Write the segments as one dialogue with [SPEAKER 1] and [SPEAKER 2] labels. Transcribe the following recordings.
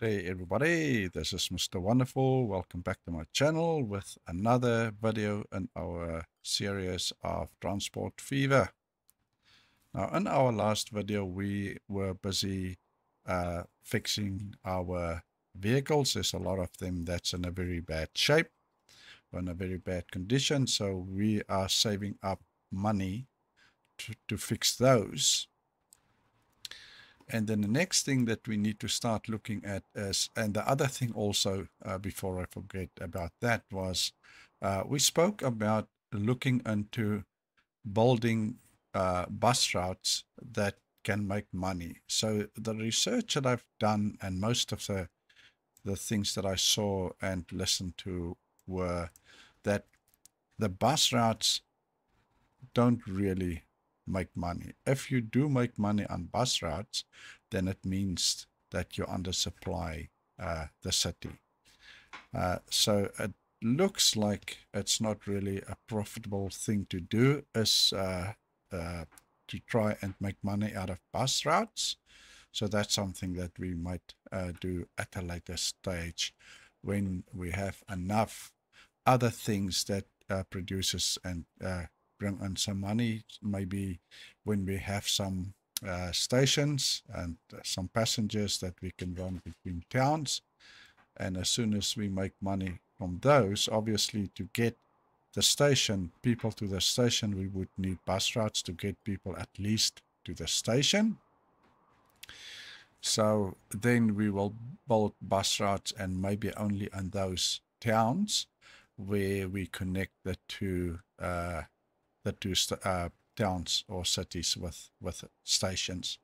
[SPEAKER 1] Hey everybody, this is Mr. Wonderful. Welcome back to my channel with another video in our series of Transport Fever. Now in our last video we were busy fixing our vehicles. There's a lot of them that's in a very bad shape, in a very bad condition, so we are saving up money to fix those. And then the next thing that we need to start looking at is, and the other thing also, before I forget about that, was we spoke about looking into building bus routes that can make money. So the research that I've done and most of the things that I saw and listened to were that the bus routes don't really make money. If you do make money on bus routes, then it means that you undersupply the city. So it looks like it's not really a profitable thing to do, is to try and make money out of bus routes. So that's something that we might do at a later stage when we have enough other things that produces and bring in some money. Maybe when we have some stations and some passengers that we can run between towns, and as soon as we make money from those, obviously to get the station, people to the station, we would need bus routes to get people at least to the station. So then we will build bus routes, and maybe only in those towns where we connect the two towns or cities with stations.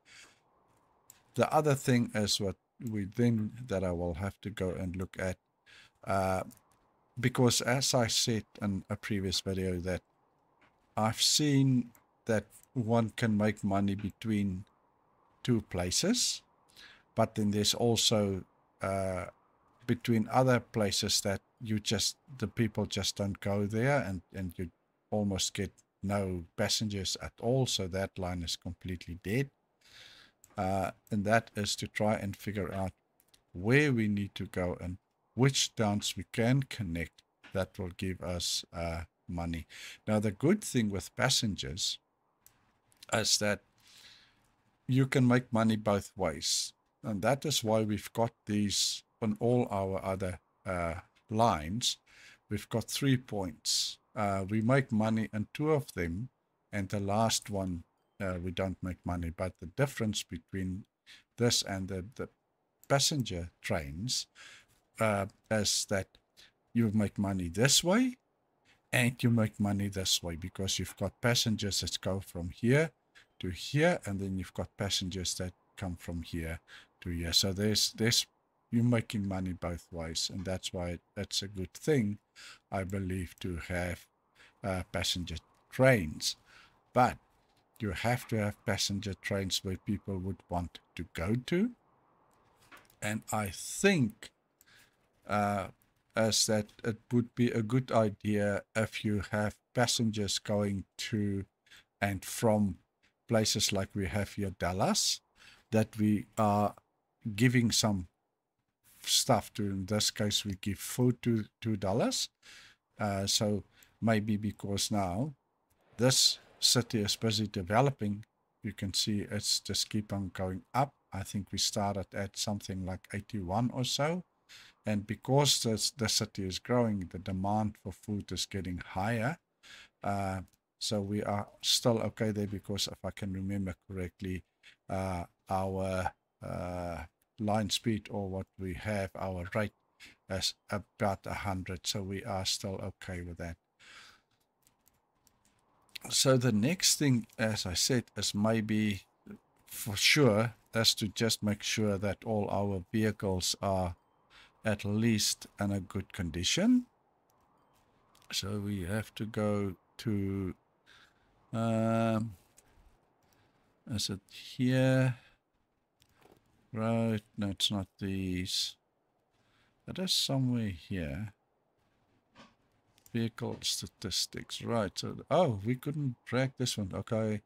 [SPEAKER 1] The other thing is what we then that I will have to go and look at, because as I said in a previous video, that I've seen that one can make money between two places, but then there's also between other places that the people just don't go there, and you almost get no passengers at all, so that line is completely dead. And that is to try and figure out where we need to go and which towns we can connect that will give us money. Now the good thing with passengers is that you can make money both ways, and that is why we've got these on all our other lines. We've got 3 points. We make money in 2 of them, and the last one we don't make money. But the difference between this and the passenger trains is that you make money this way and you make money this way, because you've got passengers that go from here to here, and then you've got passengers that come from here to here. So you're making money both ways, and that's why it's a good thing, I believe, to have passenger trains. But you have to have passenger trains where people would want to go to, and I think is that it would be a good idea if you have passengers going to and from places like we have here, Dallas, that we are giving some stuff to. In this case, we give food to $2. So maybe because now this city is busy developing, you can see it's just keep on going up. I think we started at something like 81 or so. And because the city is growing, the demand for food is getting higher. So we are still okay there, because if I can remember correctly, our line speed, or what we have, our rate is about 100. So we are still okay with that. So the next thing, as I said, is maybe for sure is to just make sure that all our vehicles are at least in a good condition. So we have to go to is it here? Right, no, it's not these. It is somewhere here. Vehicle statistics, right? So, oh, we couldn't drag this one. Okay,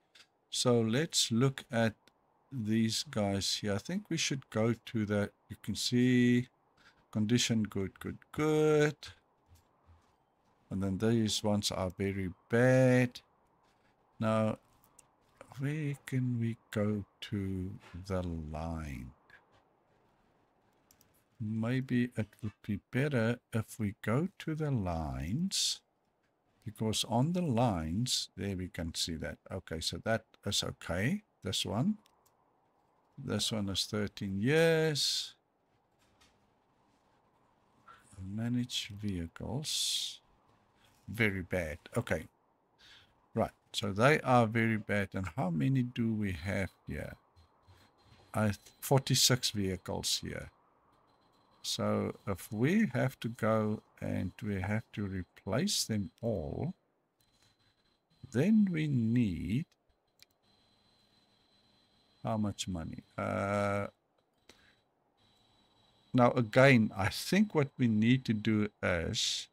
[SPEAKER 1] so let's look at these guys here. I think we should go to that. You can see condition good, good, good. And then these ones are very bad. Now, where can we go to the line? Maybe it would be better if we go to the lines, because on the lines, there we can see that. Okay, so that is okay. This one is 13 years. Manage vehicles. Very bad. Okay. Right. So they are very bad. And how many do we have here? 46 vehicles here. So if we have to go and we have to replace them all, then we need how much money? Now again, I think what we need to do is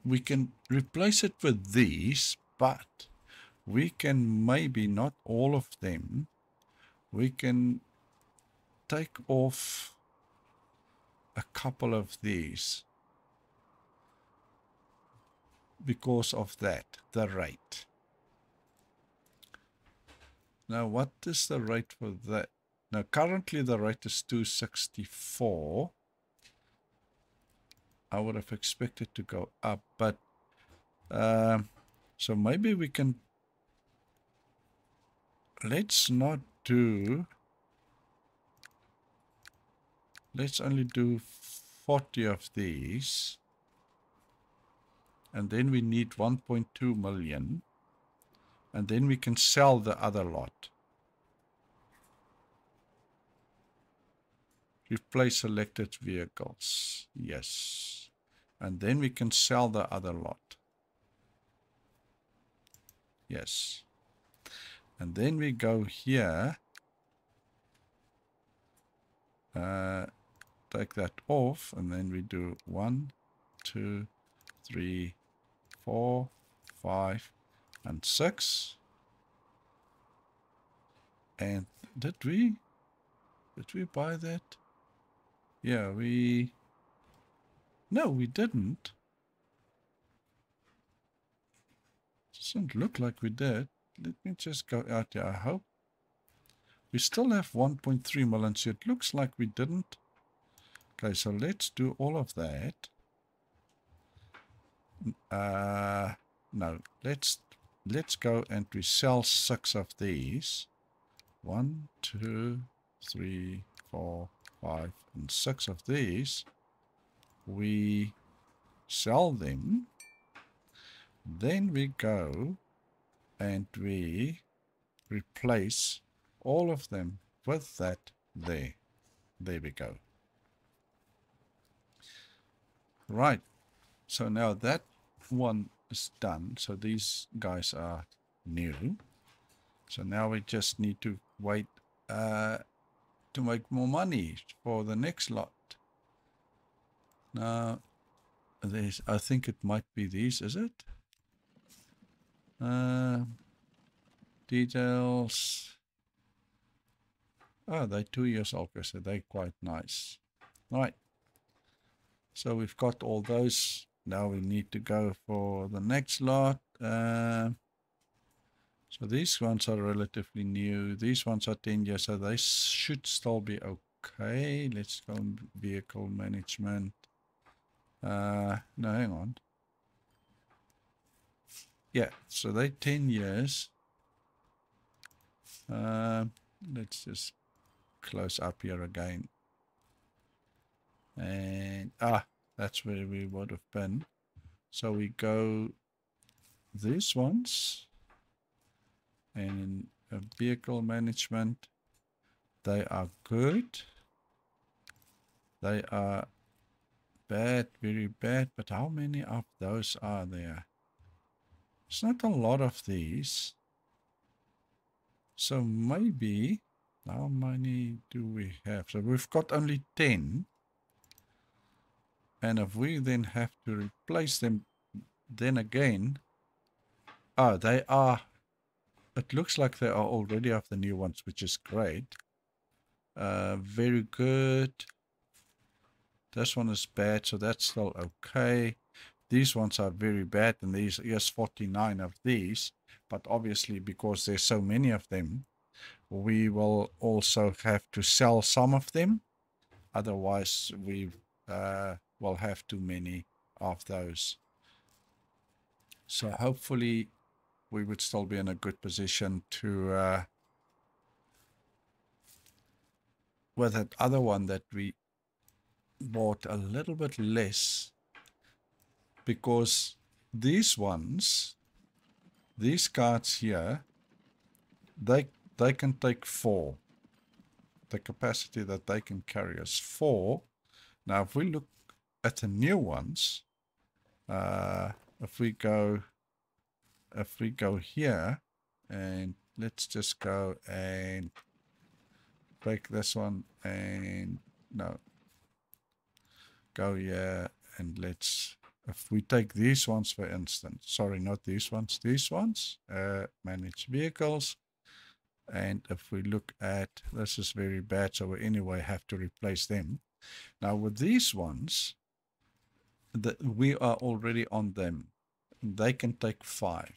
[SPEAKER 1] we can replace it with these, but we can maybe not all of them. We can take off a couple of these because of that, the rate. Now, what is the rate for that? Now, currently the rate is 264. I would have expected to go up, but so maybe we can, let's not do, let's only do 40 of these, and then we need 1.2 million, and then we can sell the other lot. Replace selected vehicles, yes, and then we can sell the other lot. Yes. And then we go here, take that off, and then we do 1, 2, 3, 4, 5, and 6. And did we buy that? Yeah, no, we didn't. Doesn't look like we did. Let me just go out here. I hope we still have 1.3 million, so it looks like we didn't. Okay, so let's do all of that. No, let's go and we sell 6 of these. 1, 2, 3, 4, 5, and 6 of these. We sell them. Then we go and we replace all of them with that there. There we go. Right. So now that one is done. So these guys are new. So now we just need to wait to make more money for the next lot. Now, I think it might be these, is it? Details. Oh, they're 2 years old, so they're quite nice. Right. So we've got all those. Now we need to go for the next lot. So these ones are relatively new. These ones are 10 years, so they should still be okay. Let's go vehicle management. No, hang on. Yeah, so they're 10 years. Let's just close up here again. And, that's where we would have been. So we go these ones. And in vehicle management, they are good. They are bad, very bad. But how many of those are there? It's not a lot of these. So maybe, how many do we have? So we've got only 10. And if we then have to replace them, then again, they are it looks like they are already of the new ones, which is great. Very good. This one is bad, so that's still okay. These ones are very bad, and here's 49 of these. But obviously, because there's so many of them, we will also have to sell some of them. Otherwise, we will have too many of those. So hopefully, we would still be in a good position to, with that other one that we bought a little bit less, because these ones, these cards here, they can take 4. The capacity that they can carry is 4. Now, if we look at the new ones, if we go here, and let's just go and break this one, and no, go here, and let's, if we take these ones for instance, sorry, not these ones, manage vehicles, and if we look at, this is very bad, so we anyway have to replace them. Now with these ones, we are already on them. They can take 5.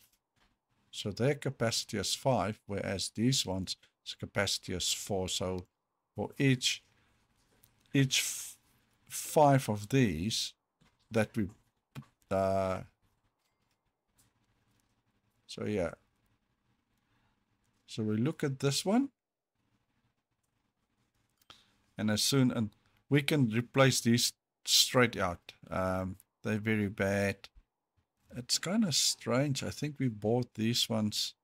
[SPEAKER 1] So their capacity is 5, whereas these ones' capacity is 4. So for each 5 of these that we, so yeah. So we look at this one, and and we can replace these straight out. They're very bad. It's kind of strange. I think we bought these ones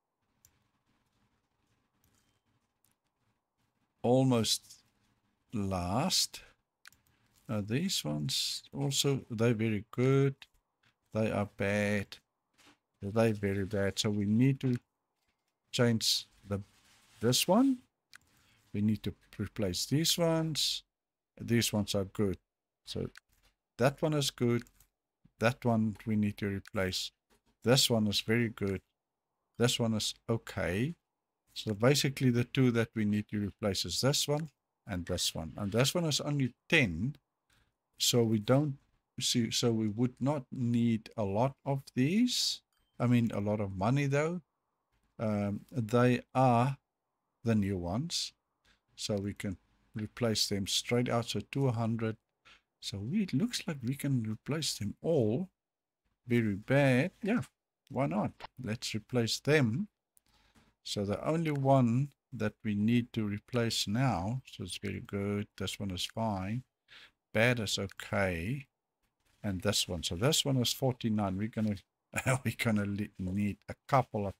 [SPEAKER 1] almost last. These ones also, they're very good. They are bad. They're very bad. So we need to change this one. We need to replace these ones. These ones are good. So that one is good. That one we need to replace. This one is very good. This one is okay. So basically the 2 that we need to replace is this one and this one. And this one is only 10. So we don't see, so we would not need a lot of these. I mean, a lot of money though. They are the new ones. So we can replace them straight out. So 200. So it looks like we can replace them all. Very bad. Yeah, why not? Let's replace them. So the only one that we need to replace now, so it's very good. This one is fine. Bad is okay. And this one. So this one is 49. We're gonna need a couple of,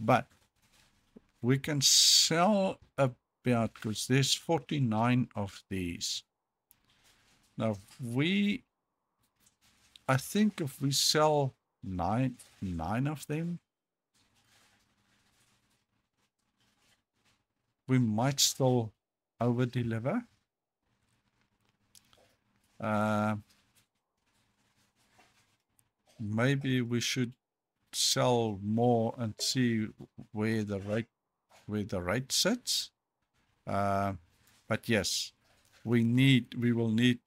[SPEAKER 1] but we can sell about, because there's 49 of these. Now I think if we sell nine of them, we might still over deliver. Maybe we should sell more and see where the rate sits. But yes, we will need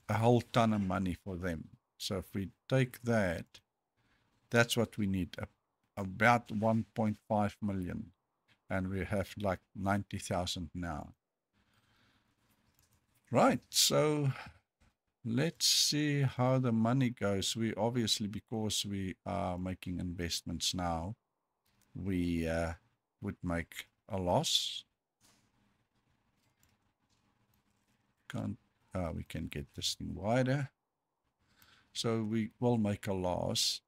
[SPEAKER 1] a whole ton of money for them. So if we take that, that's what we need, about 1.5 million. And we have like 90,000 now. Right, so let's see how the money goes. We obviously, because we are making investments now, we would make a loss. We can get this thing wider. So we will make a loss.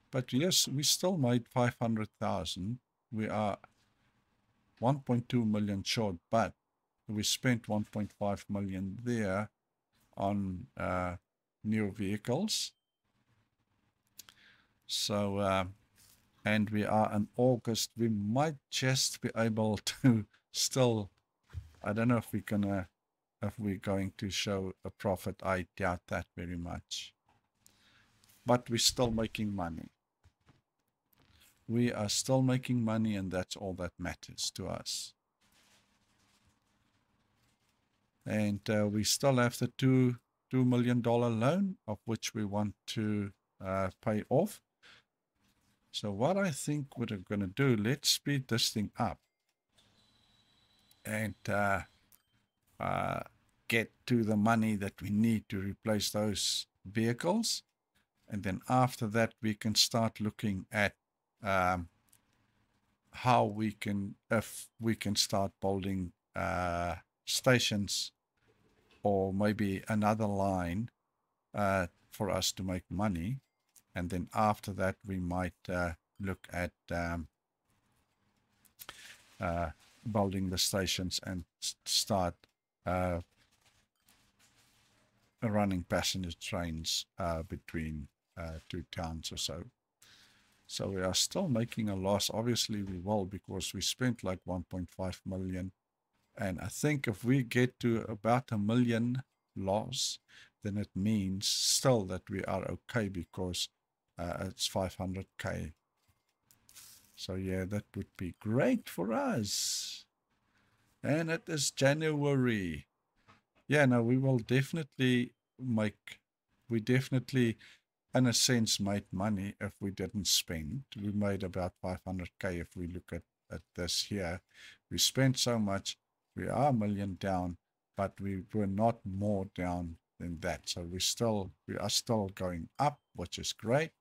[SPEAKER 1] But yes, we still made 500,000. We are 1.2 million short, but we spent 1.5 million there on new vehicles. So, and we are in August. We might just be able to still, I don't know if we're going to show a profit. I doubt that very much. But we're still making money. we are still making money, and that's all that matters to us. And we still have the $2 million loan, of which we want to pay off. So what I think we're going to do, let's speed this thing up and get to the money that we need to replace those vehicles. And then after that, we can start looking at how we can, if we can start building stations or maybe another line for us to make money. And then after that, we might look at building the stations and start running passenger trains between two towns or so. So we are still making a loss. Obviously we will, because we spent like 1.5 million. And I think if we get to about $1 million loss, then it means still that we are okay, because it's 500k. So yeah, that would be great for us. And it is January. Yeah, no, we will definitely we definitely, in a sense, made money if we didn't spend. We made about 500k if we look at this here. We spent so much, we are $1 million down, but we were not more down than that. So we are still going up, which is great.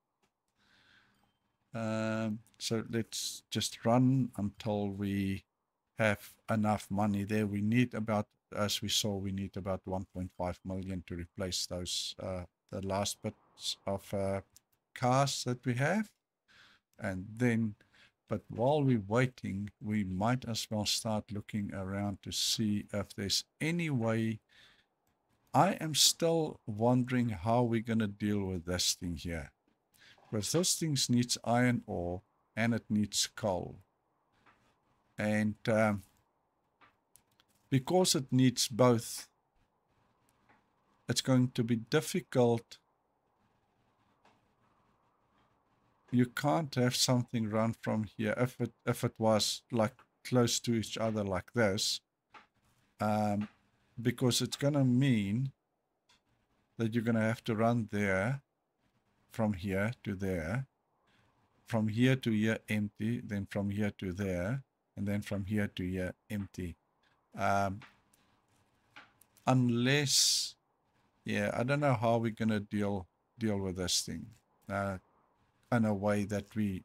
[SPEAKER 1] So let's just run until we have enough money there. We need about, as we saw, we need about 1.5 million to replace those the last bits of cars that we have. And then, but while we're waiting, we might as well start looking around to see if there's any way. I am still wondering how we're going to deal with this thing here, because this thing needs iron ore and it needs coal. And because it needs both, it's going to be difficult. You can't have something run from here if it was like close to each other like this, because it's going to mean that you're going to have to run there, from here to there, from here to here empty, then from here to there, and then from here to here empty. Unless, yeah, I don't know how we're going to deal with this thing in a way that we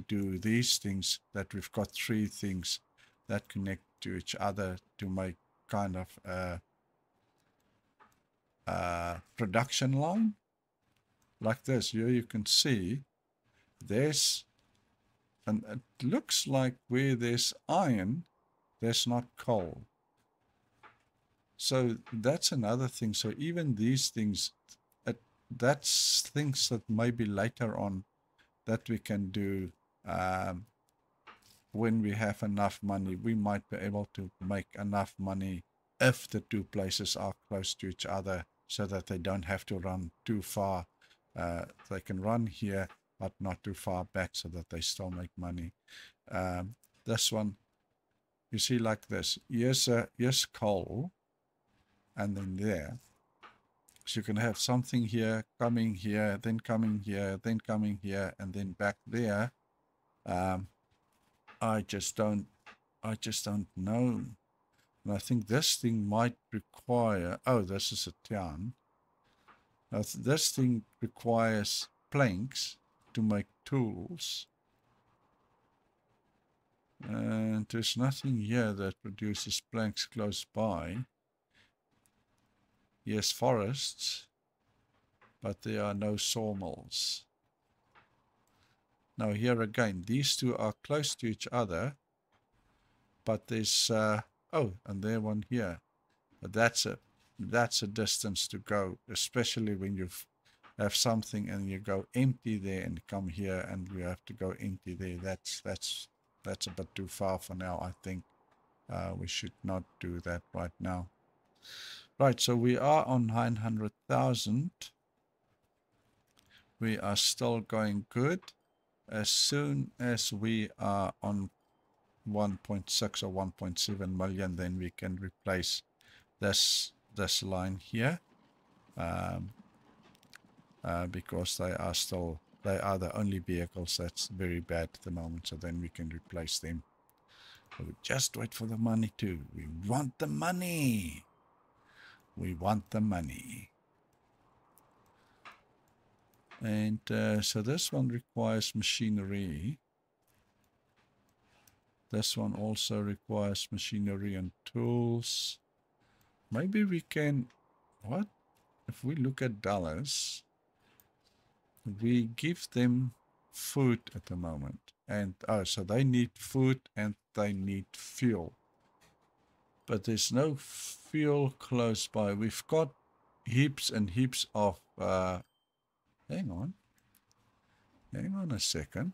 [SPEAKER 1] do these things, that we've got three things that connect to each other to make kind of a production line like this. Here you can see there's, and it looks like where there's iron, there's not coal. So that's another thing. So even these things, that's things that maybe later on that we can do when we have enough money. We might be able to make enough money if the two places are close to each other, so that they don't have to run too far. They can run here, but not too far back, so that they still make money. This one, you see, like this. Here's coal, and then there. So you can have something here, coming here, then coming here, then coming here, and then back there. I just don't know. And I think this thing might require, oh, this is a town. Now, this thing requires planks to make tools. And there's nothing here that produces planks close by. Yes, forests, but there are no sawmills. Now here again, these two are close to each other, but there's oh, and there one here. But that's a distance to go, especially when you have something and you go empty there and come here and you have to go empty there. That's a bit too far for now. I think we should not do that right now. Right, so we are on 900,000. We are still going good. as soon as we are on 1.6 or 1.7 million, then we can replace this line here, because they are the only vehicles that's very bad at the moment. So then we can replace them. So we just wait for the money too. We want the money. We want the money. And so this one requires machinery. This one also requires machinery and tools. Maybe we can, what? If we look at dollars, we give them food at the moment. And, oh, so they need food and they need fuel. But there's no fuel close by. We've got heaps and heaps of, hang on a second.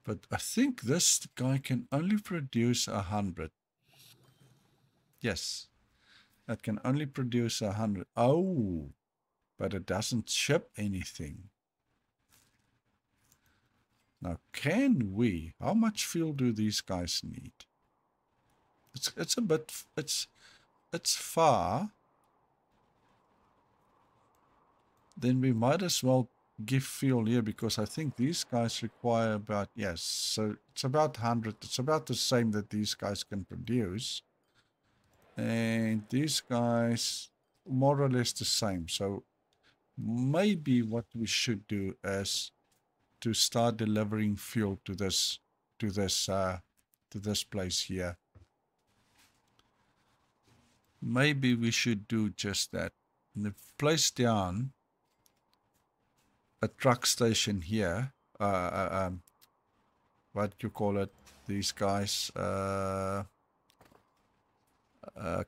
[SPEAKER 1] But I think this guy can only produce 100. Yes, it can only produce 100. Oh, but it doesn't ship anything. Now, can we? How much fuel do these guys need? It's a bit. It's far. Then we might as well give fuel here, because I think these guys require about, yes, so it's about 100. It's about the same that these guys can produce. And these guys more or less the same. So maybe what we should do is to start delivering fuel to this place here. Maybe we should do just that. And place down a truck station here. What you call it? These guys. A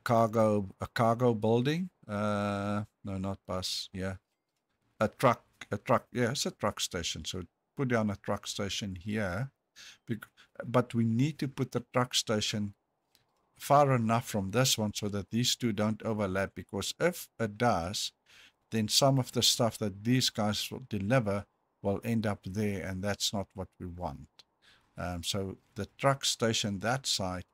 [SPEAKER 1] cargo building. No, not bus. Yeah, a truck. Yeah, it's a truck station. So put down a truck station here. But we need to put the truck station far enough from this one so that these two don't overlap, because if it does, then some of the stuff that these guys will deliver will end up there, and that's not what we want. So the truck station that side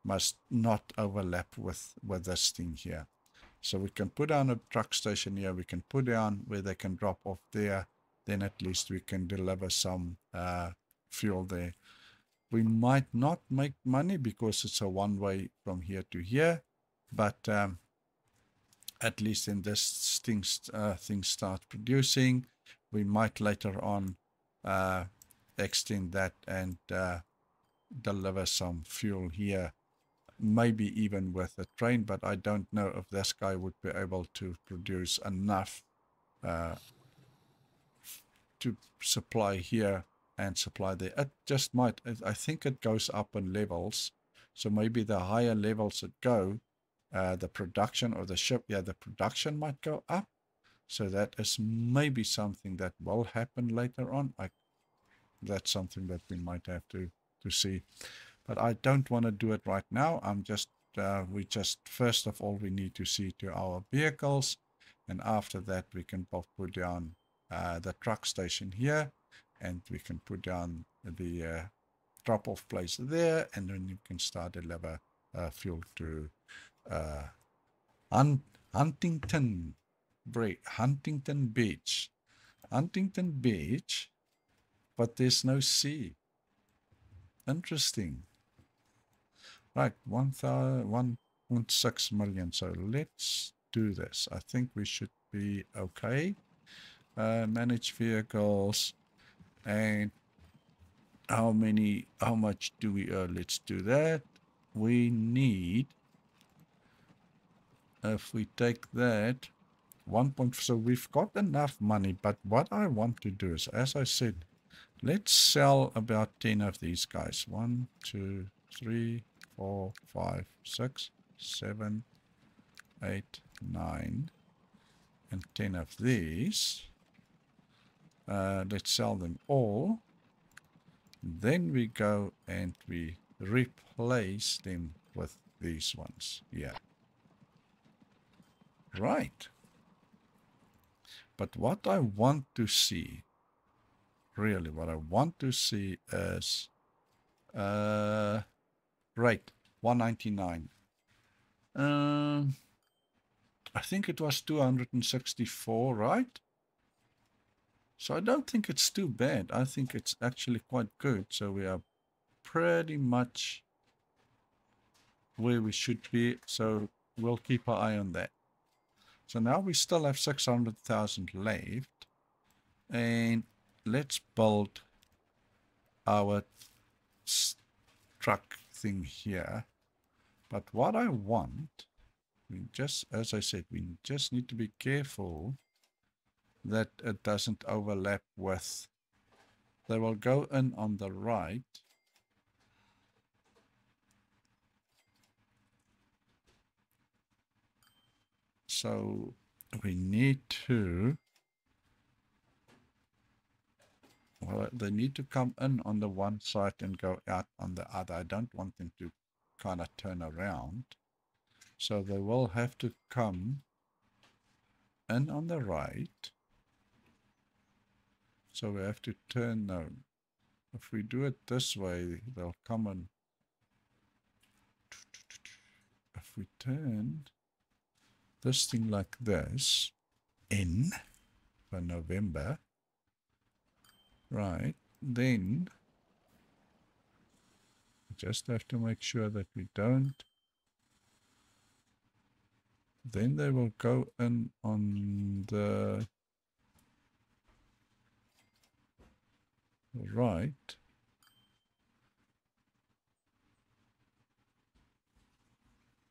[SPEAKER 1] must not overlap with this thing here. So we can put down a truck station here. We can put down where they can drop off there. Then at least we can deliver some fuel there. We might not make money because it's a one-way from here to here, but at least in this thing starts producing, we might later on extend that and deliver some fuel here, maybe even with a train. But I don't know if this guy would be able to produce enough to supply here and supply there. It just might. I think it goes up in levels, so maybe the higher levels it go, the production or the ship, yeah, the production might go up. So that is maybe something that will happen later on. That's something that we might have to see, but I don't want to do it right now. I'm just first of all we need to see to our vehicles, and after that we can both put down the truck station here, and we can put down the drop-off place there, and then you can start deliver fuel to Huntington Beach. Huntington Beach, but there's no sea. Interesting. Right, 1.6 million. So let's do this. I think we should be okay. Manage vehicles, and how much do we earn? Let's do that. We need, if we take that, so we've got enough money, but what I want to do is, as I said, let's sell about 10 of these guys. 1, 2, 3, 4, 5, 6, 7, 8, 9, and 10 of these. Let's sell them all. Then we go and we replace them with these ones. Yeah. Right. But what I want to see, really what I want to see is rate 199. I think it was 264, right? So I don't think it's too bad. I think it's actually quite good. So we are pretty much where we should be. So we'll keep our eye on that. So now we still have 600,000 left. And let's build our truck thing here. But what I want, as I said, we just need to be careful that it doesn't overlap with. They will go in on the right. So we need to, well, they need to come in on the one side and go out on the other. I don't want them to kind of turn around. So they will have to come in on the right. So we have to turn now. If we do it this way, they'll come in. If we turn this thing like this in for November, right, then we just have to make sure that we don't. Then they will go in on the right.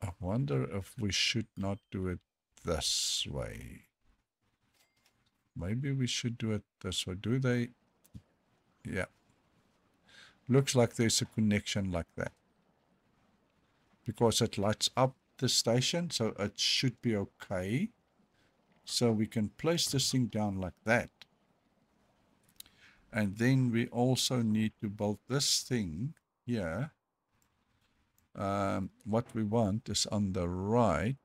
[SPEAKER 1] I wonder if we should not do it this way. Maybe we should do it this way. Do they? Yeah. Looks like there's a connection like that. Because it lights up the station, so it should be okay. So we can place this thing down like that. And then we also need to build this thing here. What we want is on the right.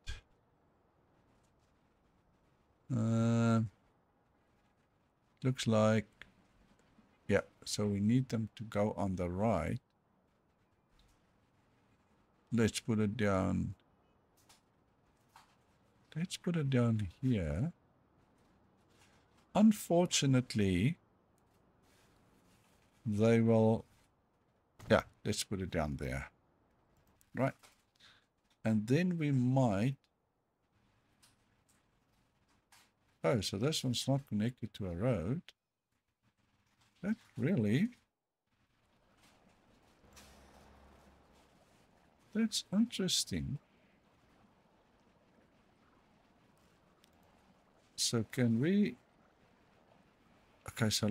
[SPEAKER 1] Looks like, yeah, so we need them to go on the right. Let's put it down. Let's put it down here. Unfortunately, they will, yeah, let's put it down there. Right. And then we might, oh, so this one's not connected to a road. That really? That's interesting. So can we, okay, so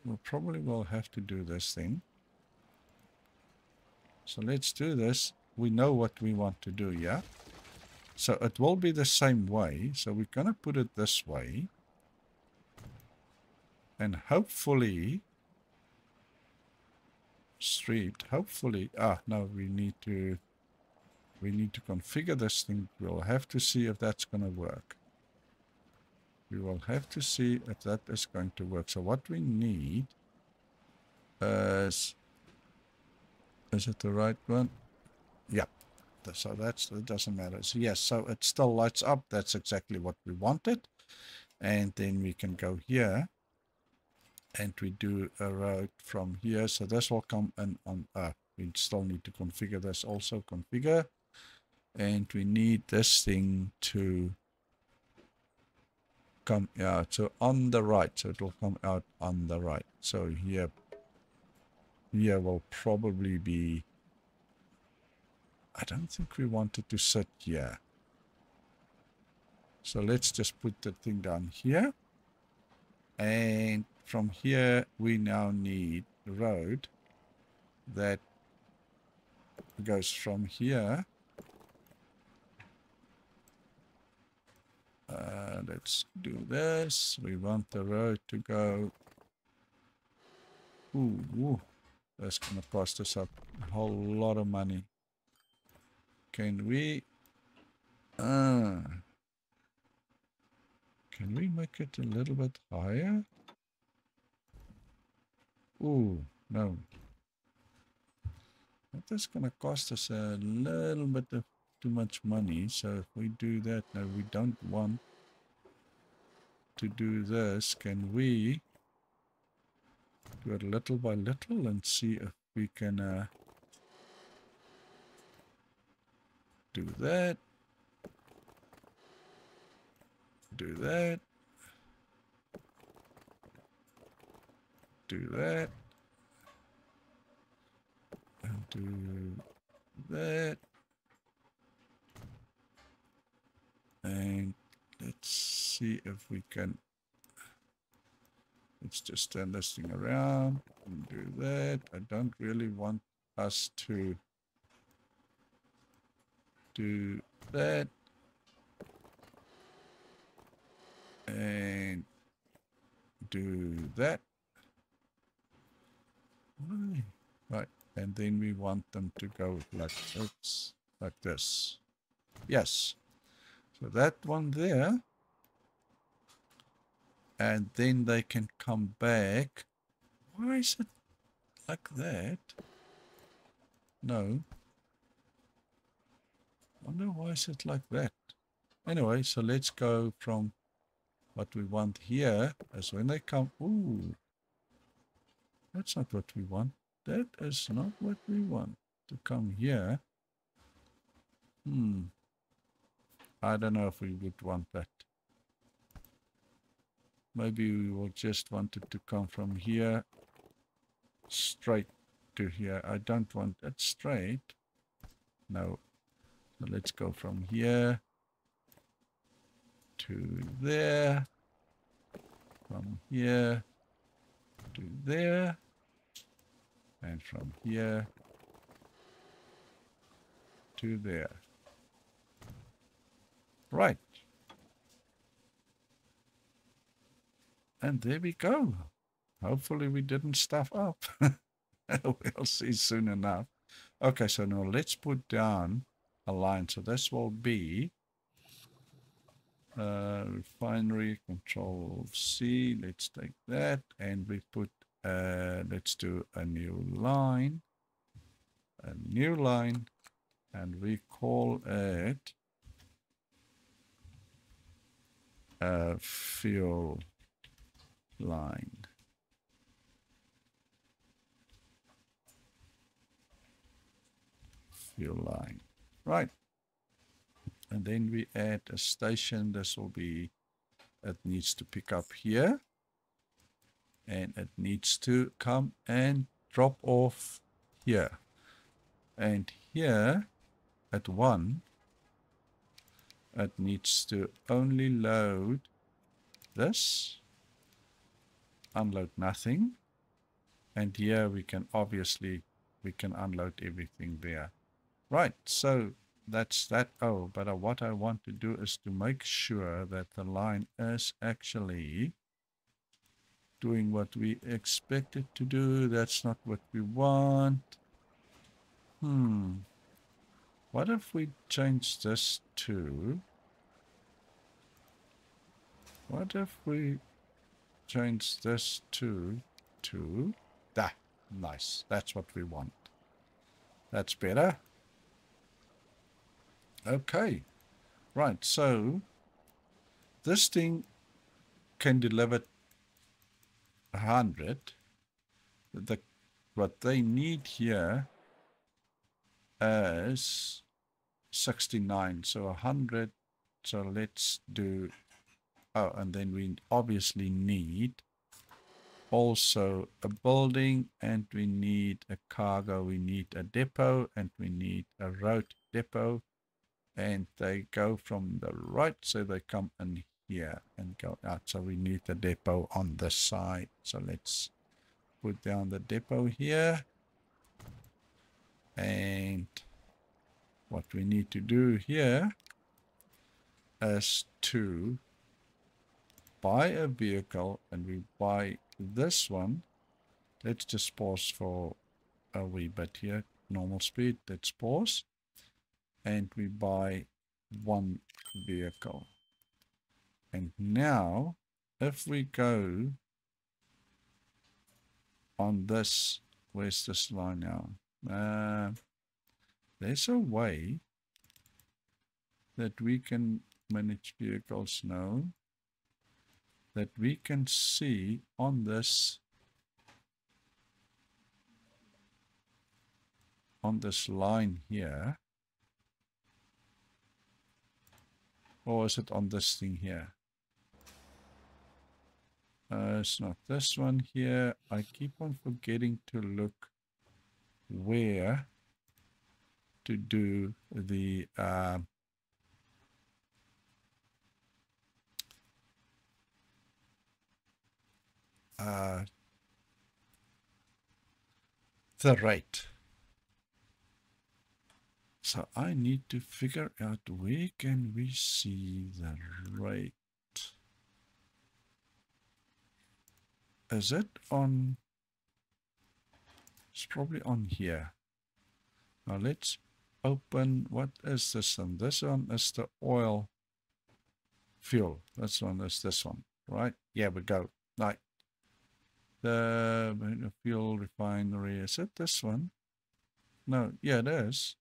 [SPEAKER 1] we'll probably will have to do this thing. So let's do this. We know what we want to do, yeah? So it will be the same way. So we're going to put it this way. And hopefully, hopefully, no, we need to configure this thing. We'll have to see if that's going to work. We will have to see if that is going to work. So what we need is it the right one? Yep. So it doesn't matter. So yes, so it still lights up. That's exactly what we wanted. And then we can go here and we do a road from here. So this will come in on, we still need to configure this also, configure. And we need this thing to come out. So on the right, so it will come out on the right. So here will probably be, I don't think we want it to sit here. So let's just put the thing down here. And from here, we now need a road that goes from here. Let's do this. We want the road to go. Ooh, that's going to cost us a whole lot of money. Can we? Can Can we make it a little bit higher? Ooh, no. That is going to cost us a little bit of too much money. So if we do that, no, we don't want to do this. Can we do it little by little and see if we can do that, do that, do that, and do that, and let's see if we can. Let's just turn this thing around and do that. I don't really want us to do that. And do that. Right. And then we want them to go like this, like this. Yes. So that one there. And then they can come back. Why is it like that? No. I wonder why is it like that. Anyway, so let's go from what we want here as when they come. Ooh. That's not what we want. That is not what we want to come here. I don't know if we would want that. Maybe we will just want it to come from here straight to here. I don't want it straight. No. So let's go from here to there. From here to there. And from here to there. Right. And there we go. Hopefully we didn't stuff up. We'll see soon enough. Okay, so now let's put down a line. So this will be refinery control C. Let's take that and we put, let's do a new line. A new line. And we call it fuel line. Fuel line. Right. And then we add a station. This will be, it needs to pick up here. And it needs to come and drop off here. And here at 1, it needs to only load this, unload nothing. And here we can obviously, we can unload everything there. Right, so that's that. Oh, but what I want to do is to make sure that the line is actually doing what we expect it to do. That's not what we want. What if we change this to... What if we change this to that? Nice. That's what we want. That's better. Okay. Right. So this thing can deliver 100. What they need here is 69. So 100. So let's do... Oh, and then we obviously need also a building, and we need a cargo, we need a depot, and we need a road depot. And they go from the right, so they come in here and go out. So we need the depot on this side. So let's put down the depot here. And what we need to do here is to buy a vehicle, and we buy this one. Let's just pause for a wee bit here. Normal speed. Let's pause. And we buy one vehicle. And now, if we go on this, where's this line now? There's a way that we can manage vehicles now, that we can see on this line here. Or is it on this thing here? It's not this one here. I keep on forgetting to look where to do the rate. So I need to figure out where can we see the rate. Is it on? It's probably on here. Now let's open, what is this one? This one is the oil fuel. This one is this one, right? Yeah, we go. Right. The fuel refinery, is it this one? No, yeah, it is.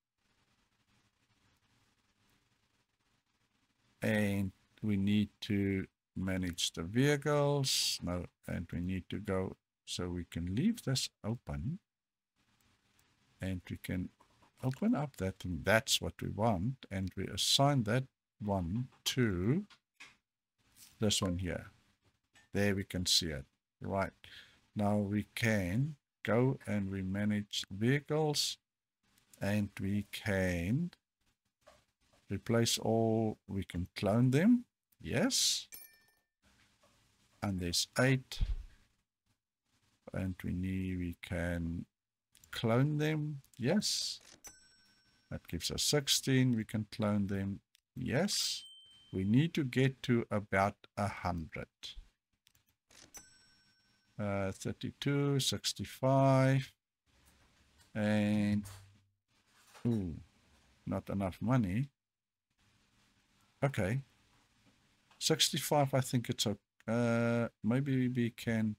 [SPEAKER 1] And we need to manage the vehicles. No, and we need to go, so we can leave this open. And we can open up that thing. That's what we want. And we assign that one to this one here. There we can see it. Right. Now we can go and we manage vehicles. And we can replace all. We can clone them. Yes. And there's 8. And we can clone them. Yes. That gives us 16. We can clone them. Yes. We need to get to about 100. 32, 65. And ooh, not enough money. Okay. 65, I think it's okay. Maybe we can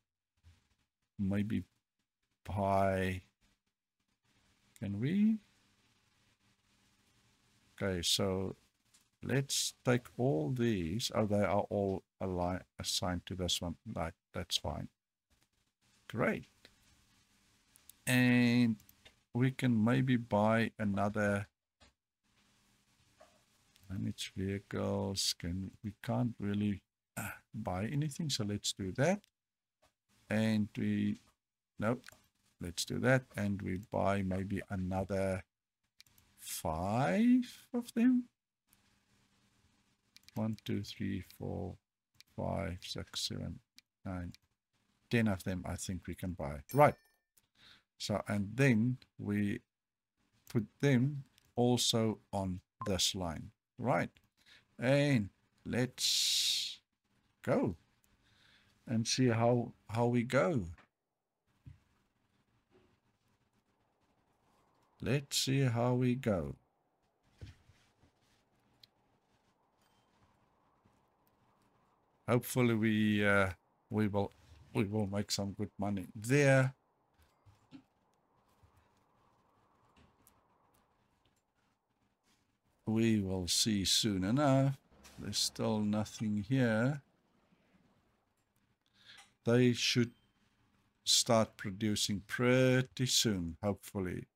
[SPEAKER 1] buy. Can we? Okay, so let's take all these. Oh, they are all assigned to this one. Right, that's fine. Great. And we can maybe buy another manage vehicles. We can't really buy anything, so let's do that. And nope, let's do that. And we buy maybe another 5 of them. 1, 2, 3, 4, 5, 6, 7, 9, 10 of them I think we can buy. Right. So, and then we put them also on this line. Right. And let's go and see how we go. Let's see how we go. Hopefully we will make some good money there. We will see soon enough. There's still nothing here. They should start producing pretty soon, hopefully.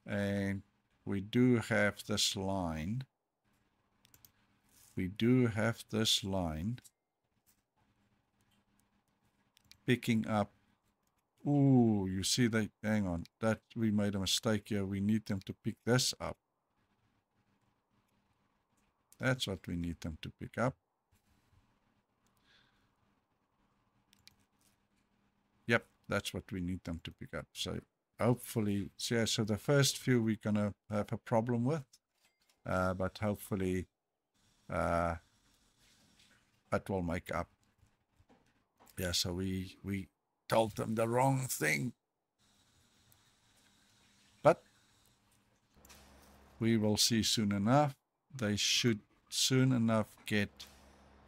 [SPEAKER 1] And we do have this line. We do have this line picking up. Ooh, you see that? Hang on, that we made a mistake here. We need them to pick this up. That's what we need them to pick up. Yep, that's what we need them to pick up. So hopefully, yeah, so the first few we're going to have a problem with. But hopefully it will make up. Yeah, so we told them the wrong thing. But we will see soon enough. They should soon enough get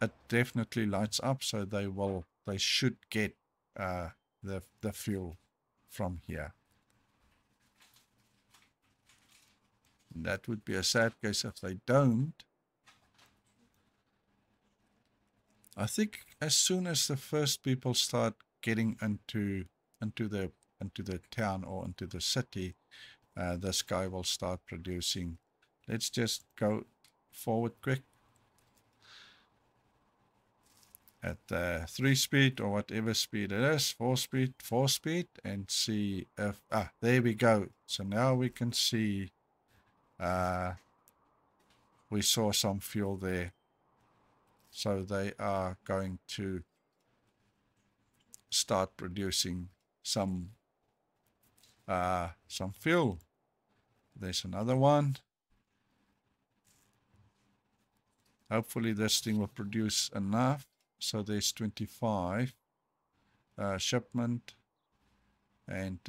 [SPEAKER 1] it definitely lights up, so they should get the fuel from here. And that would be a sad case if they don't. I think as soon as the first people start getting into the town or into the city, this guy will start producing. Let's just go forward quick at 3 speed or whatever speed it is, 4 speed, and see if there we go. So now we can see we saw some fuel there. So they are going to start producing some fuel. There's another one. Hopefully this thing will produce enough. So there's 25 shipment, and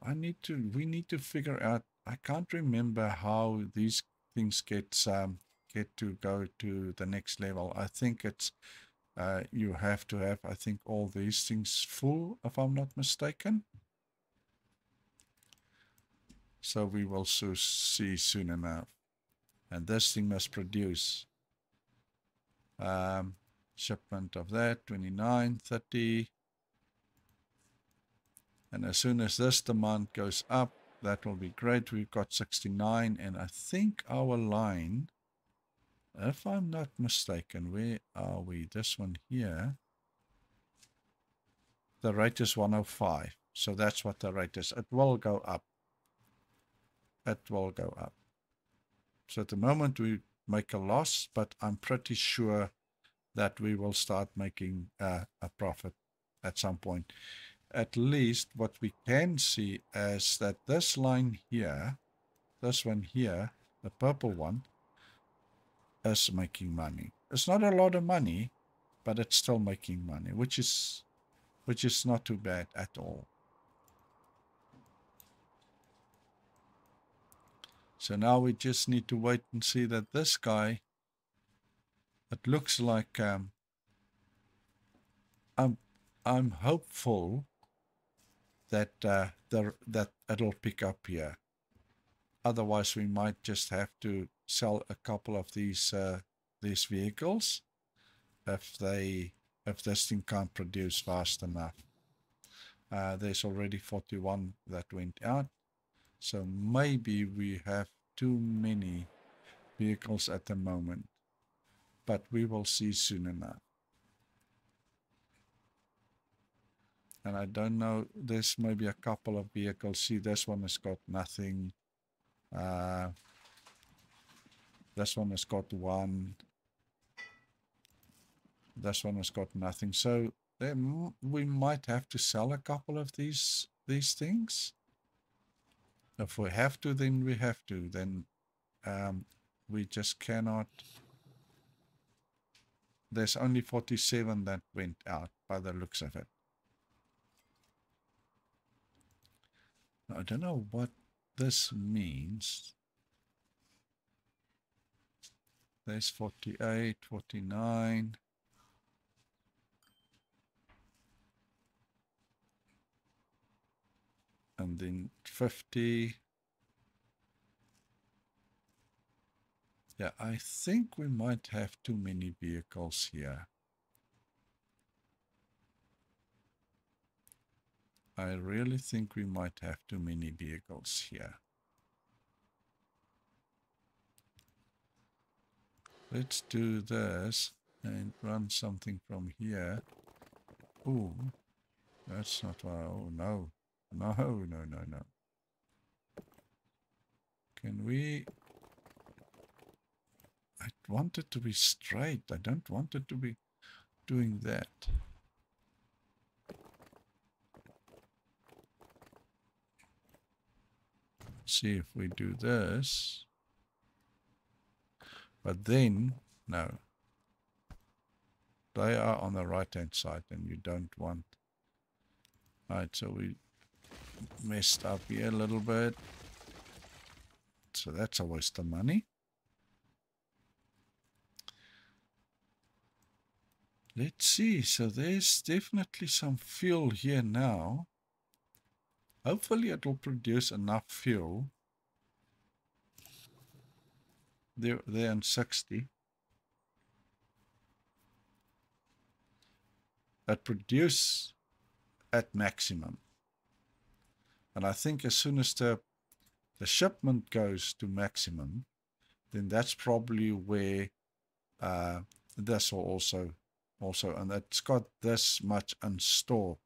[SPEAKER 1] we need to figure out. I can't remember how these things get to go to the next level. I think it's you have to have, I think, all these things full, if I'm not mistaken. So we will see soon enough. And this thing must produce shipment of that 29, 30. And as soon as this demand goes up, that will be great. We've got 69, and I think our line, if I'm not mistaken, where are we? This one here. The rate is 105. So that's what the rate is. It will go up. It will go up. So at the moment we make a loss, but I'm pretty sure that we will start making a profit at some point. At least what we can see is that this line here, this one here, the purple one, is making money. It's not a lot of money, but it's still making money, which is not too bad at all. So now we just need to wait and see that this guy, it looks like I'm hopeful that that it'll pick up here. Otherwise, we might just have to sell a couple of these vehicles if this thing can't produce fast enough. There's already 41 that went out, so maybe we have too many vehicles at the moment, but we will see soon enough. And I don't know, there's maybe a couple of vehicles. See, this one has got nothing. This one has got one. This one has got nothing. So we might have to sell a couple of these things. If we have to, then we have to. Then we just cannot. There's only 47 that went out by the looks of it. I don't know what this means. There's 48, 49. And then 50. Yeah, I think we might have too many vehicles here. I really think we might have too many vehicles here. Let's do this and run something from here. Ooh, that's not what. Oh, no. No, no, no, no. Can we... I want it to be straight. I don't want it to be doing that. See if we do this. But then, no. They are on the right-hand side and you don't want... Alright, so we messed up here a little bit. So that's a waste of money. Let's see. So there's definitely some fuel here now. Hopefully it will produce enough fuel. There on 60. It produce at maximum. And I think as soon as the shipment goes to maximum, then that's probably where this will also, and it's got this much in store.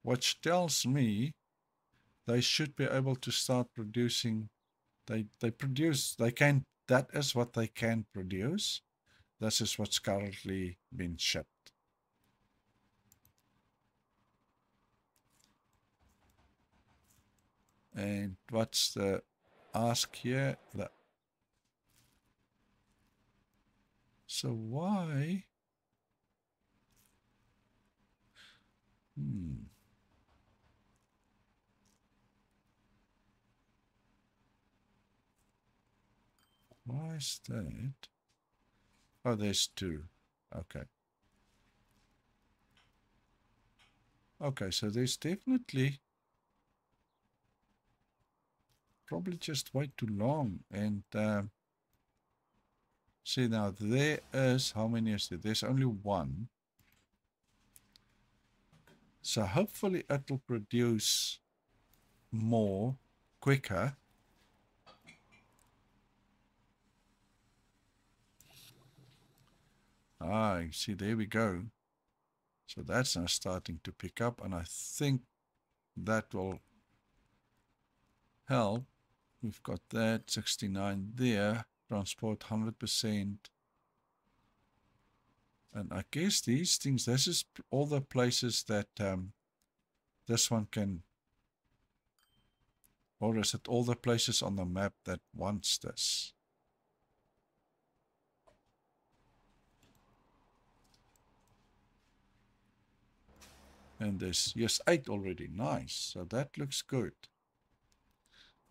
[SPEAKER 1] Which tells me they should be able to start producing. They produce. They can. That is what they can produce. This is what's currently been shipped. And what's the ask here? So why? Why is that? Oh, there's two. Okay. Okay, so there's definitely probably just way too long. And see now, there is, how many is there? There's only one. So hopefully it will produce more quicker. Ah, you see, there we go. So that's now starting to pick up, and I think that will help. We've got that 69 there, transport 100%. And I guess these things, this is all the places that this one can, or is it all the places on the map that wants this? And there's, yes, 8 already. Nice. So that looks good.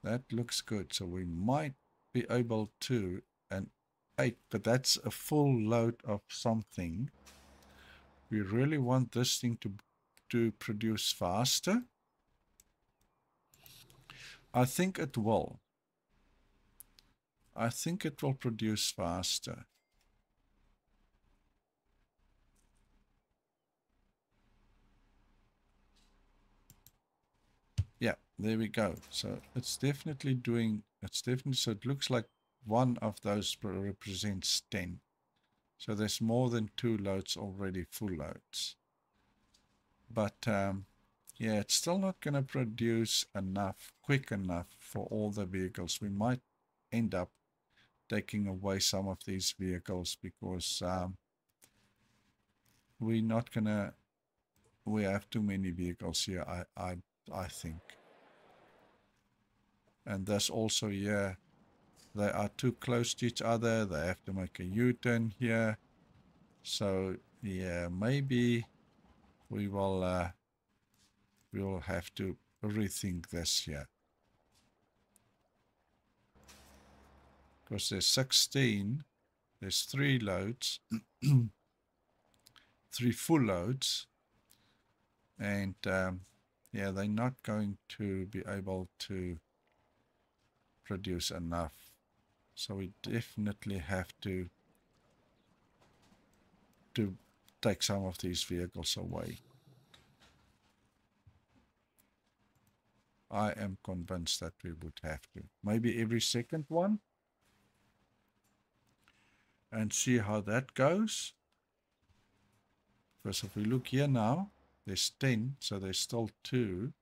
[SPEAKER 1] That looks good. So we might be able to, and 8, but that's a full load of something. We really want this thing to produce faster. I think it will. I think it will produce faster. Yeah, there we go. So it's definitely doing, so it looks like one of those represents 10. So there's more than 2 loads already full loads. But yeah, it's still not going to produce enough, quick enough for all the vehicles. We might end up taking away some of these vehicles because we're not going to, we have too many vehicles here, I think. And there's also here, they are too close to each other. They have to make a U-turn here. So yeah, maybe we will have to rethink this here. Because there's 16, there's 3 loads, 3 full loads, and yeah, they're not going to be able to produce enough. So we definitely have to take some of these vehicles away. I am convinced that we would have to. Maybe every second one. And see how that goes. Because if we look here now, there's 10, so there's still 2.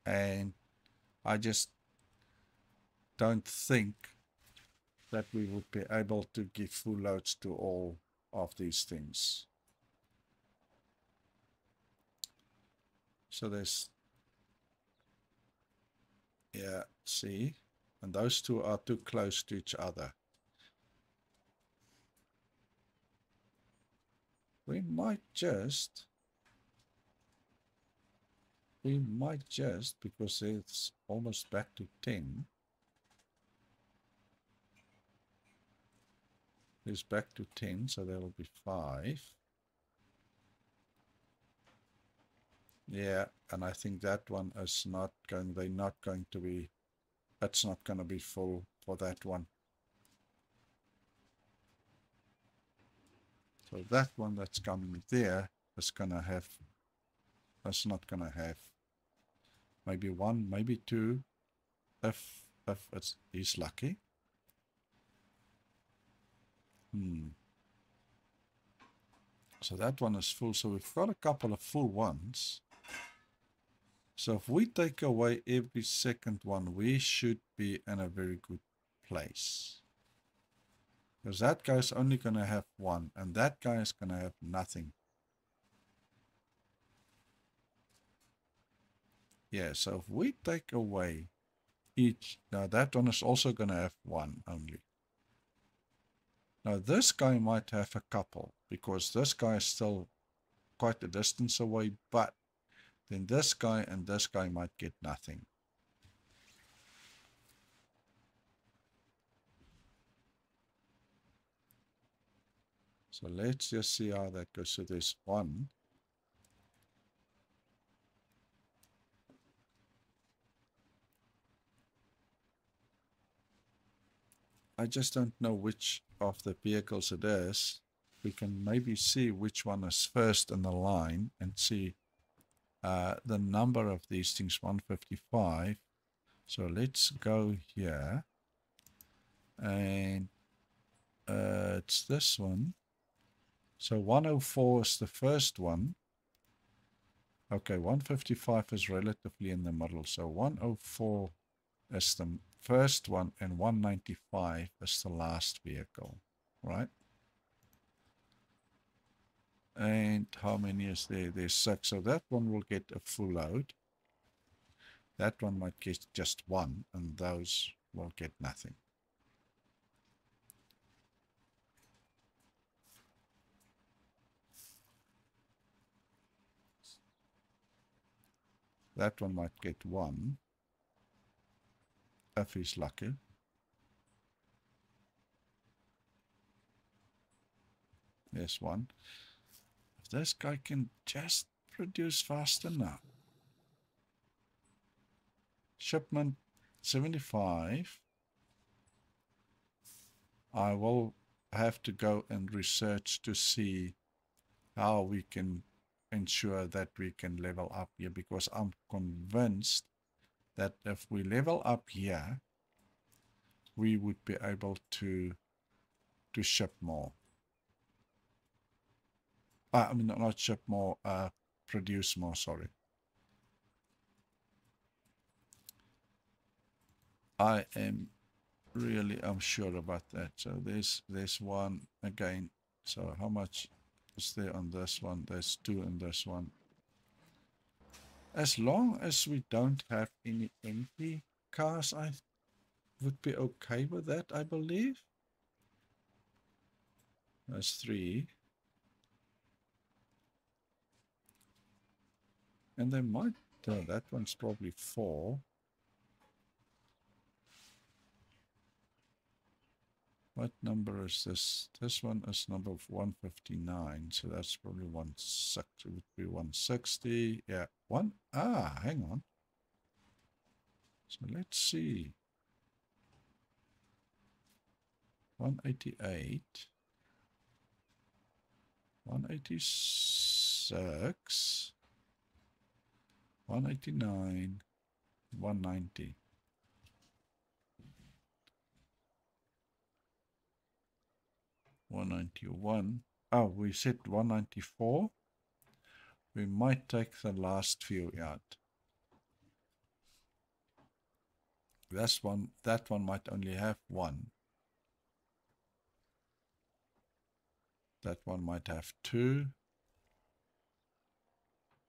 [SPEAKER 1] And I just don't think that we would be able to give full loads to all of these things. So there's, yeah, see, and those 2 are too close to each other. We might just, because it's almost back to 10. is back to 10, so there will be 5. Yeah, and I think that one is not going, they're not going to be, it's not going to be full for that one. So that one that's coming there is going to have, it's not going to have maybe 1, maybe 2, if he's lucky. So that one is full. So we've got a couple of full ones. So if we take away every second one, we should be in a very good place. Because that guy's only going to have 1, and that guy is going to have nothing. Yeah, so if we take away each, now that one is also going to have 1 only. Now this guy might have a couple, because this guy is still quite a distance away, but then this guy and this guy might get nothing. So let's just see how that goes. So there's 1. I just don't know which of the vehicles it is. We can maybe see which one is first in the line and see the number of these things, 155. So let's go here. And it's this one. So 104 is the first one. Okay, 155 is relatively in the middle. So 104 is the first one and 195 is the last vehicle, right? And how many is there? There's 6. So that one will get a full load. That one might get just 1, and those will get nothing. That one might get 1, if he's lucky. There's 1. If this guy can just produce fast enough. Shipment 75. I will have to go and research to see how we can ensure that we can level up here, because I'm convinced that if we level up here, we would be able to ship more. I mean, not ship more, produce more, sorry. I am really unsure about that. So there's 1 again. So how much is there on this one? There's 2 in this one. As long as we don't have any empty cars, I would be okay with that, I believe. That's 3. And they might, that one's probably 4. What number is this? This one is number 159, so that's probably 160. It would be 160. Yeah, hang on. So let's see. 188. 186. 189. 190. 191. Oh, we said 194. We might take the last few out. That one might only have 1. That one might have 2.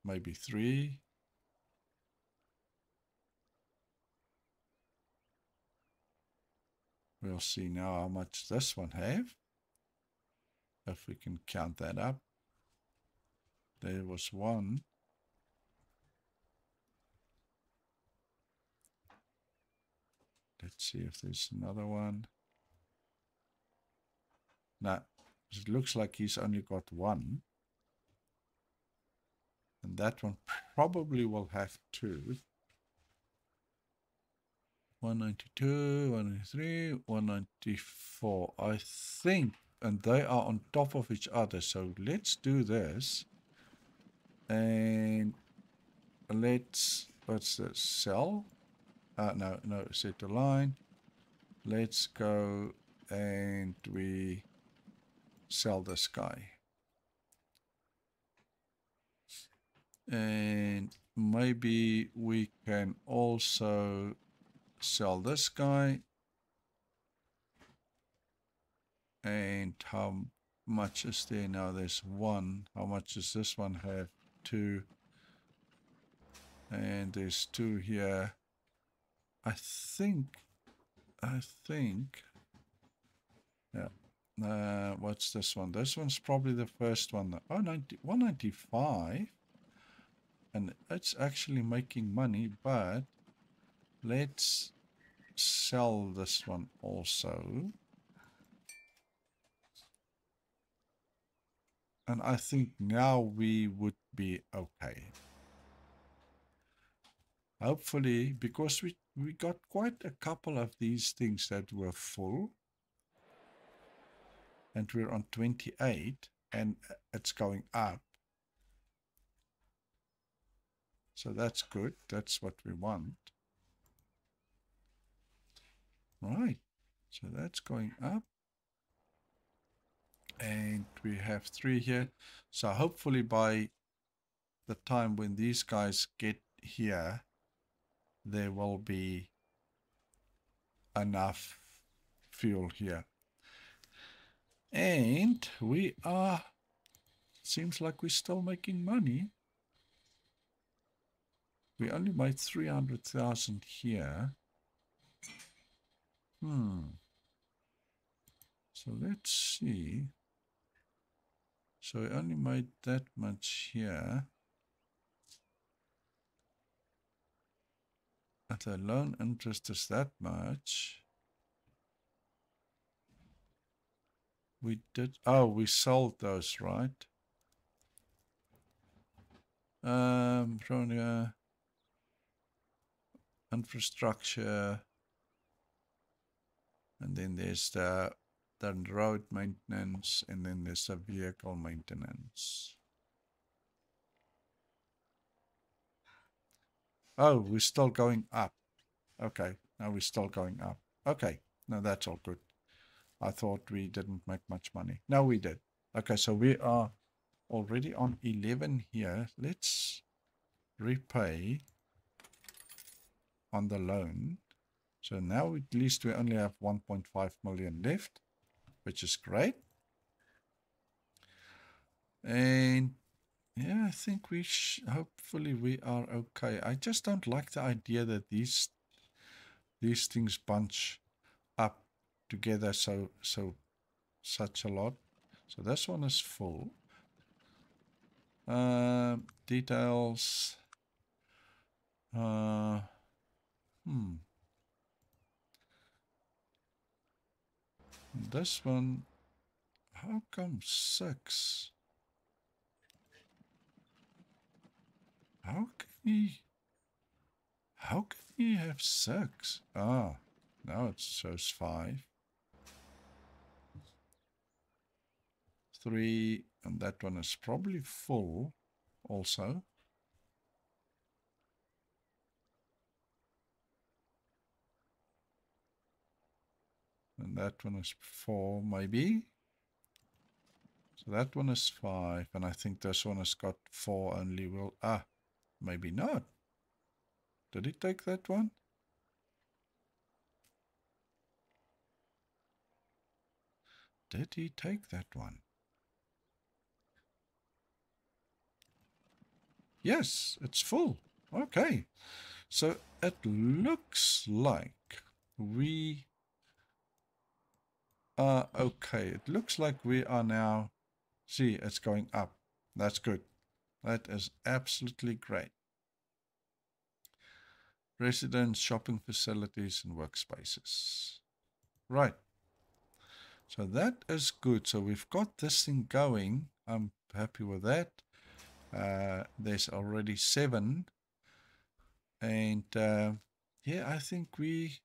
[SPEAKER 1] Maybe 3. We'll see now how much this one have. If we can count that up. There was 1. Let's see if there's another one. Now, it looks like he's only got one. And that one probably will have two. 192, 193, 194. I think, and they are on top of each other. So let's do this. And let's, what's this? Sell? No, set a line. Let's go and we sell this guy. And maybe we can also sell this guy. And how much is there now? There's one. How much does this one have? Two. And there's two here. I think, yeah. What's this one? This one's probably the first one. Oh, 195. And it's actually making money, but let's sell this one also. And I think now we would be okay. Hopefully, because we got quite a couple of these things that were full. And we're on 28 and it's going up. So that's good. That's what we want. Right. So that's going up. And we have 3 here. So hopefully by the time when these guys get here, there will be enough fuel here. And we are, seems like we're still making money. We only made 300,000 here. So let's see. So we only made that much here. At the loan interest is that much. We did, oh, we sold those, right? From the infrastructure. And then there's the road maintenance, and then there's the vehicle maintenance. Oh, we're still going up. Okay, now we're still going up. Okay, now that's all good. I thought we didn't make much money. No, we did. Okay, so we are already on 11 here. Let's repay on the loan. So now at least we only have 1.5 million left, which is great. And yeah, I think we hopefully we are okay. I just don't like the idea that these things bunch up together such a lot. So this one is full. Details. This one, how come 6? How can he have 6? Ah, now it shows 5. 3, and that one is probably full also. And that one is 4 maybe. So that one is 5, and I think this one has got 4 only. Will maybe not. Did he take that one? Did he take that one? Yes, it's full. Okay. So it looks like we are okay. It looks like we are now, see, it's going up. That's good. That is absolutely great. Residents, shopping facilities, and workspaces. Right. So that is good. So we've got this thing going. I'm happy with that. There's already 7. And yeah, I think we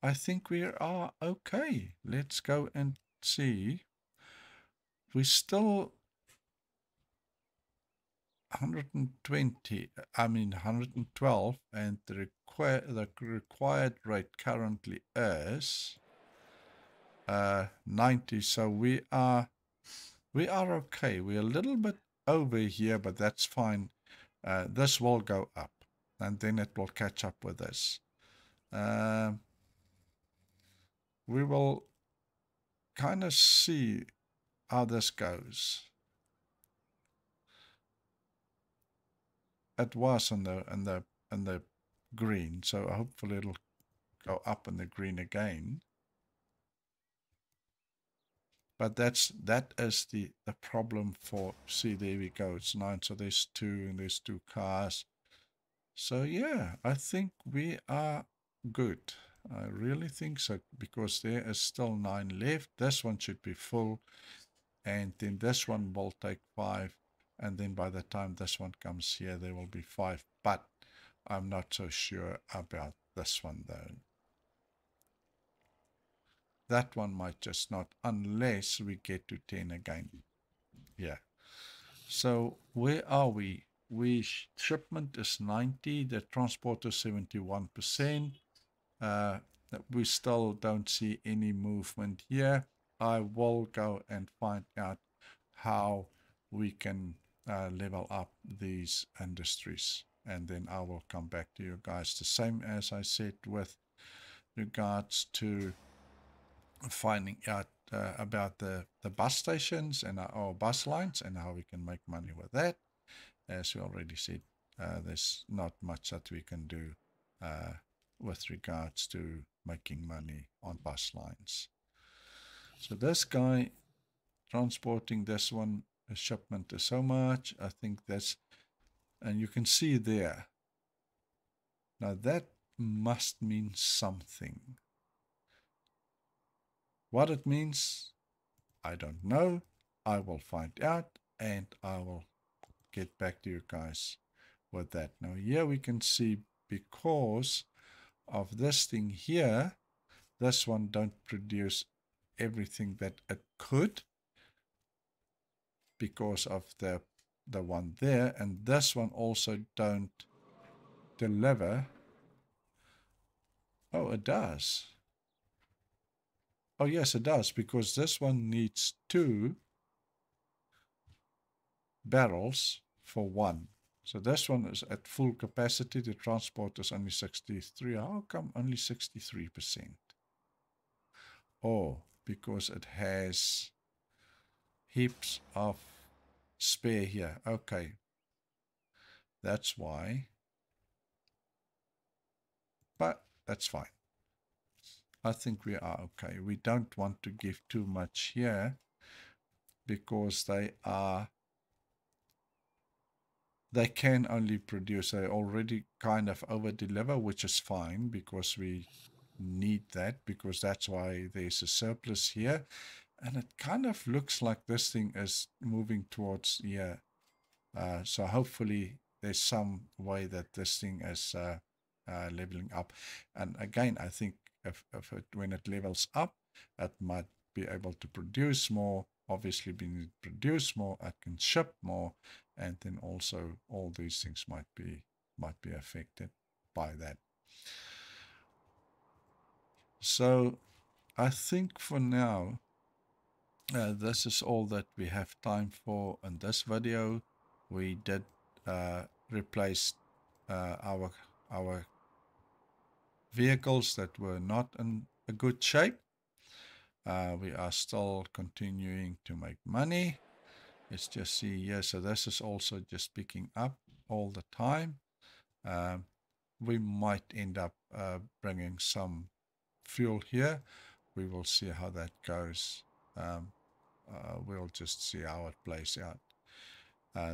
[SPEAKER 1] are okay. Let's go and see. We still 120, I mean 112, and the required rate currently is 90. So we are okay. We're a little bit over here, but that's fine. This will go up, and then it will catch up with this. We will kind of see how this goes. It was in the green, so hopefully it'll go up in the green again. But that is the problem for, see, there we go, it's 9, so there's 2 and there's 2 cars. So yeah, I think we are good. I really think so, because there is still 9 left. This one should be full, and then this one will take 5, and then by the time this one comes here, there will be 5. But I'm not so sure about this one though. That one might just not, unless we get to 10 again. Yeah. So where are we? Shipment is 90, the transport is 71%. We still don't see any movement here. I will go and find out how we can level up these industries, and then I will come back to you guys. The same as I said with regards to finding out about the bus stations and our bus lines and how we can make money with that. As we already said, there's not much that we can do with regards to making money on bus lines. So this guy transporting this one, a shipment is so much. I think that's, and you can see there. Now that must mean something. What it means, I don't know. I will find out, and I will get back to you guys with that. Now here we can see, because of this thing here, this one don't produce everything that it could, because of the one there, and this one also don't deliver. Oh, it does. Oh yes, it does, because this one needs 2 barrels for 1. So this one is at full capacity. The transport is only 63. How come only 63%? Oh, because it has heaps of spare here. Okay, that's why. But that's fine. I think we are okay. We don't want to give too much here, because they can only produce, they already kind of over deliver, which is fine, because we need that, because that's why there's a surplus here. And it kind of looks like this thing is moving towards here. So hopefully there's some way that this thing is leveling up. And again, I think when it levels up, it might be able to produce more. Obviously, being able to produce more, it can ship more, and then also all these things might be affected by that. So I think for now, this is all that we have time for in this video. We did replace our vehicles that were not in a good shape. We are still continuing to make money. Let's just see here. So this is also just picking up all the time. We might end up bringing some fuel here. We will see how that goes. We'll just see how it plays out.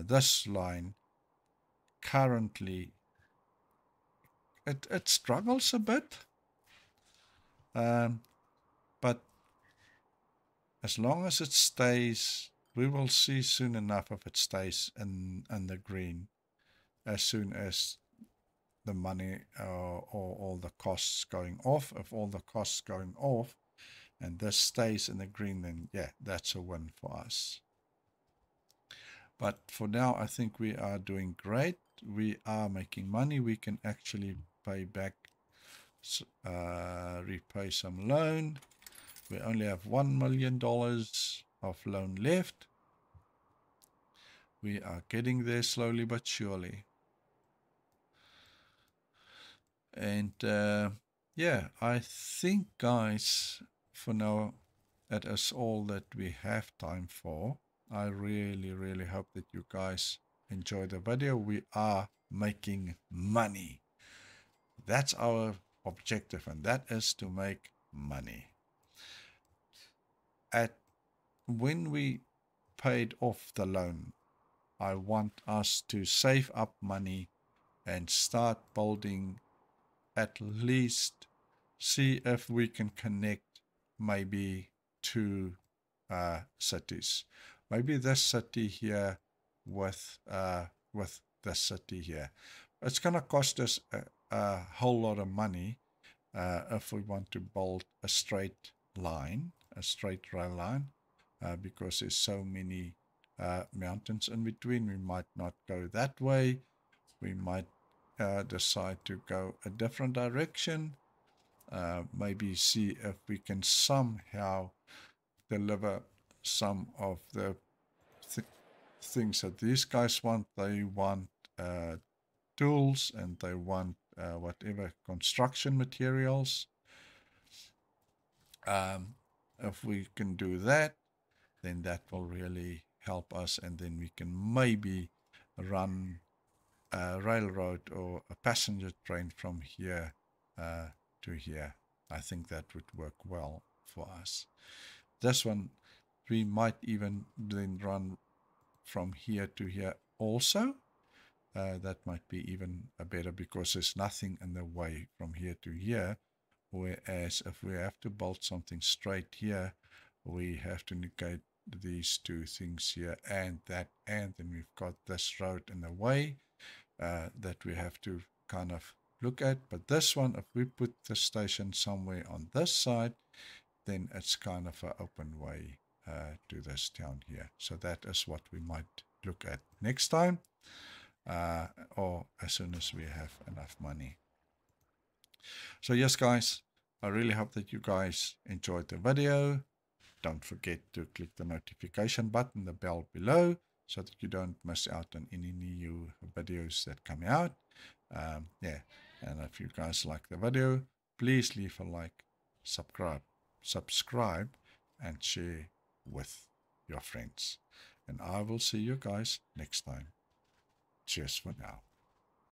[SPEAKER 1] This line currently, it struggles a bit, but as long as it stays, we will see soon enough if it stays in the green. As soon as the money or all the costs going off, if all the costs going off and this stays in the green, then yeah, that's a win for us. But for now, I think we are doing great. We are making money. We can actually pay back, repay some loan. We only have $1 million of loan left. We are getting there slowly but surely. And yeah, I think, guys, for now, that is all that we have time for. I really, really hope that you guys enjoy the video. We are making money. That's our objective, and that is to make money. When we paid off the loan, I want us to save up money and start building, at least see if we can connect maybe 2 cities. Maybe this city here with this city here. It's going to cost us a whole lot of money if we want to build a straight line, a straight rail line, because there's so many mountains in between. We might not go that way. We might decide to go a different direction. Maybe see if we can somehow deliver some of the things that these guys want. They want tools, and they want whatever construction materials. If we can do that, then that will really help us, and then we can maybe run a railroad or a passenger train from here to here. I think that would work well for us. This one, we might even then run from here to here also. That might be even better, because there's nothing in the way from here to here. Whereas if we have to build something straight here, we have to negate these two things here and that, and then we've got this road in the way that we have to kind of look at. But this one, if we put the station somewhere on this side, then it's kind of an open way to this town here. So that is what we might look at next time, or as soon as we have enough money. So yes, guys, I really hope that you guys enjoyed the video. Don't forget to click the notification button, the bell below, so that you don't miss out on any new videos that come out. Yeah, and if you guys like the video, please leave a like, subscribe, and share with your friends. And I will see you guys next time. Cheers for now.